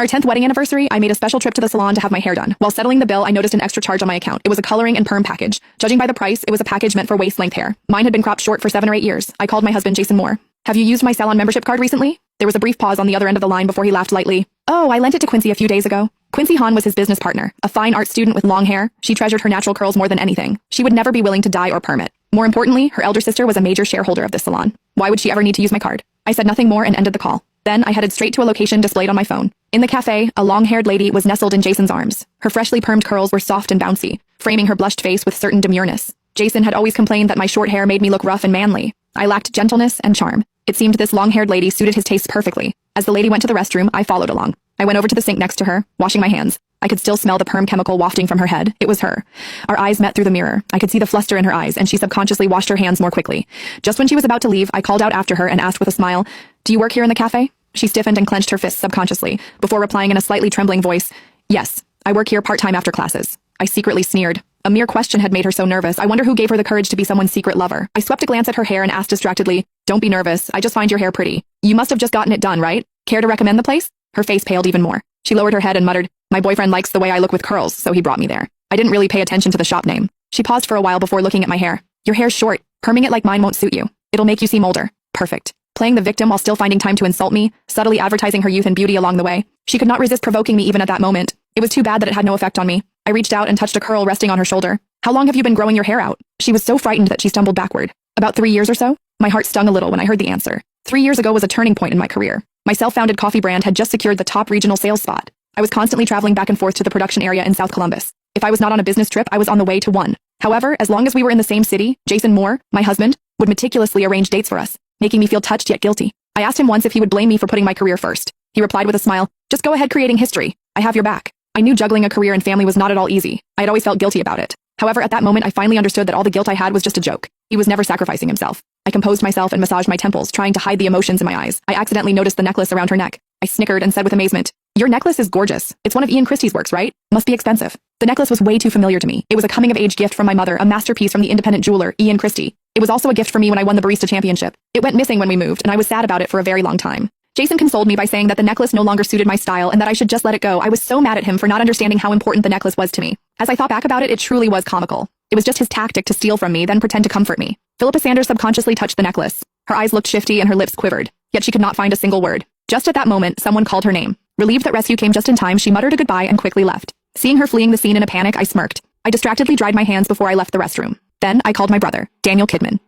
Our 10th wedding anniversary, I made a special trip to the salon to have my hair done. While settling the bill, I noticed an extra charge on my account. It was a coloring and perm package. Judging by the price, it was a package meant for waist-length hair. Mine had been cropped short for 7 or 8 years. I called my husband, Jason Moore. Have you used my salon membership card recently? There was a brief pause on the other end of the line before he laughed lightly. Oh, I lent it to Quincy a few days ago. Quincy Hahn was his business partner, a fine art student with long hair. She treasured her natural curls more than anything. She would never be willing to dye or perm it. More importantly, her elder sister was a major shareholder of this salon. Why would she ever need to use my card? I said nothing more and ended the call. Then I headed straight to a location displayed on my phone. In the cafe, a long-haired lady was nestled in Jason's arms. Her freshly permed curls were soft and bouncy, framing her blushed face with certain demureness. Jason had always complained that my short hair made me look rough and manly. I lacked gentleness and charm. It seemed this long-haired lady suited his tastes perfectly. As the lady went to the restroom, I followed along. I went over to the sink next to her, washing my hands. I could still smell the perm chemical wafting from her head. It was her. Our eyes met through the mirror. I could see the fluster in her eyes, and she subconsciously washed her hands more quickly. Just when she was about to leave, I called out after her and asked with a smile, "Do you work here in the cafe?" She stiffened and clenched her fists subconsciously, before replying in a slightly trembling voice, "Yes, I work here part-time after classes." I secretly sneered. A mere question had made her so nervous. I wonder who gave her the courage to be someone's secret lover. I swept a glance at her hair and asked distractedly, "Don't be nervous. I just find your hair pretty. You must have just gotten it done, right? Care to recommend the place?" Her face paled even more. She lowered her head and muttered, "My boyfriend likes the way I look with curls, so he brought me there." I didn't really pay attention to the shop name. She paused for a while before looking at my hair. "Your hair's short. Perming it like mine won't suit you. It'll make you seem older." Perfect. Playing the victim while still finding time to insult me, subtly advertising her youth and beauty along the way. She could not resist provoking me even at that moment. It was too bad that it had no effect on me. I reached out and touched a curl resting on her shoulder. "How long have you been growing your hair out?" She was so frightened that she stumbled backward. "About 3 years or so?" My heart stung a little when I heard the answer. 3 years ago was a turning point in my career. My self-founded coffee brand had just secured the top regional sales spot. I was constantly traveling back and forth to the production area in South Columbus. If I was not on a business trip, I was on the way to one. However, as long as we were in the same city, Jason Moore, my husband, would meticulously arrange dates for us, making me feel touched yet guilty. I asked him once if he would blame me for putting my career first. He replied with a smile, "Just go ahead creating history. I have your back." I knew juggling a career and family was not at all easy. I had always felt guilty about it. However, at that moment, I finally understood that all the guilt I had was just a joke. He was never sacrificing himself. I composed myself and massaged my temples, trying to hide the emotions in my eyes. I accidentally noticed the necklace around her neck. I snickered and said with amazement, "Your necklace is gorgeous. It's one of Ian Christie's works, right? Must be expensive." The necklace was way too familiar to me. It was a coming-of-age gift from my mother, a masterpiece from the independent jeweler, Ian Christie. It was also a gift for me when I won the barista championship. It went missing when we moved, and I was sad about it for a very long time. Jason consoled me by saying that the necklace no longer suited my style and that I should just let it go. I was so mad at him for not understanding how important the necklace was to me. As I thought back about it, it truly was comical. It was just his tactic to steal from me, then pretend to comfort me. Philippa Sanders subconsciously touched the necklace. Her eyes looked shifty and her lips quivered, yet she could not find a single word. Just at that moment, someone called her name. Relieved that rescue came just in time, she muttered a goodbye and quickly left. Seeing her fleeing the scene in a panic, I smirked. I distractedly dried my hands before I left the restroom. Then I called my brother, Daniel Kidman.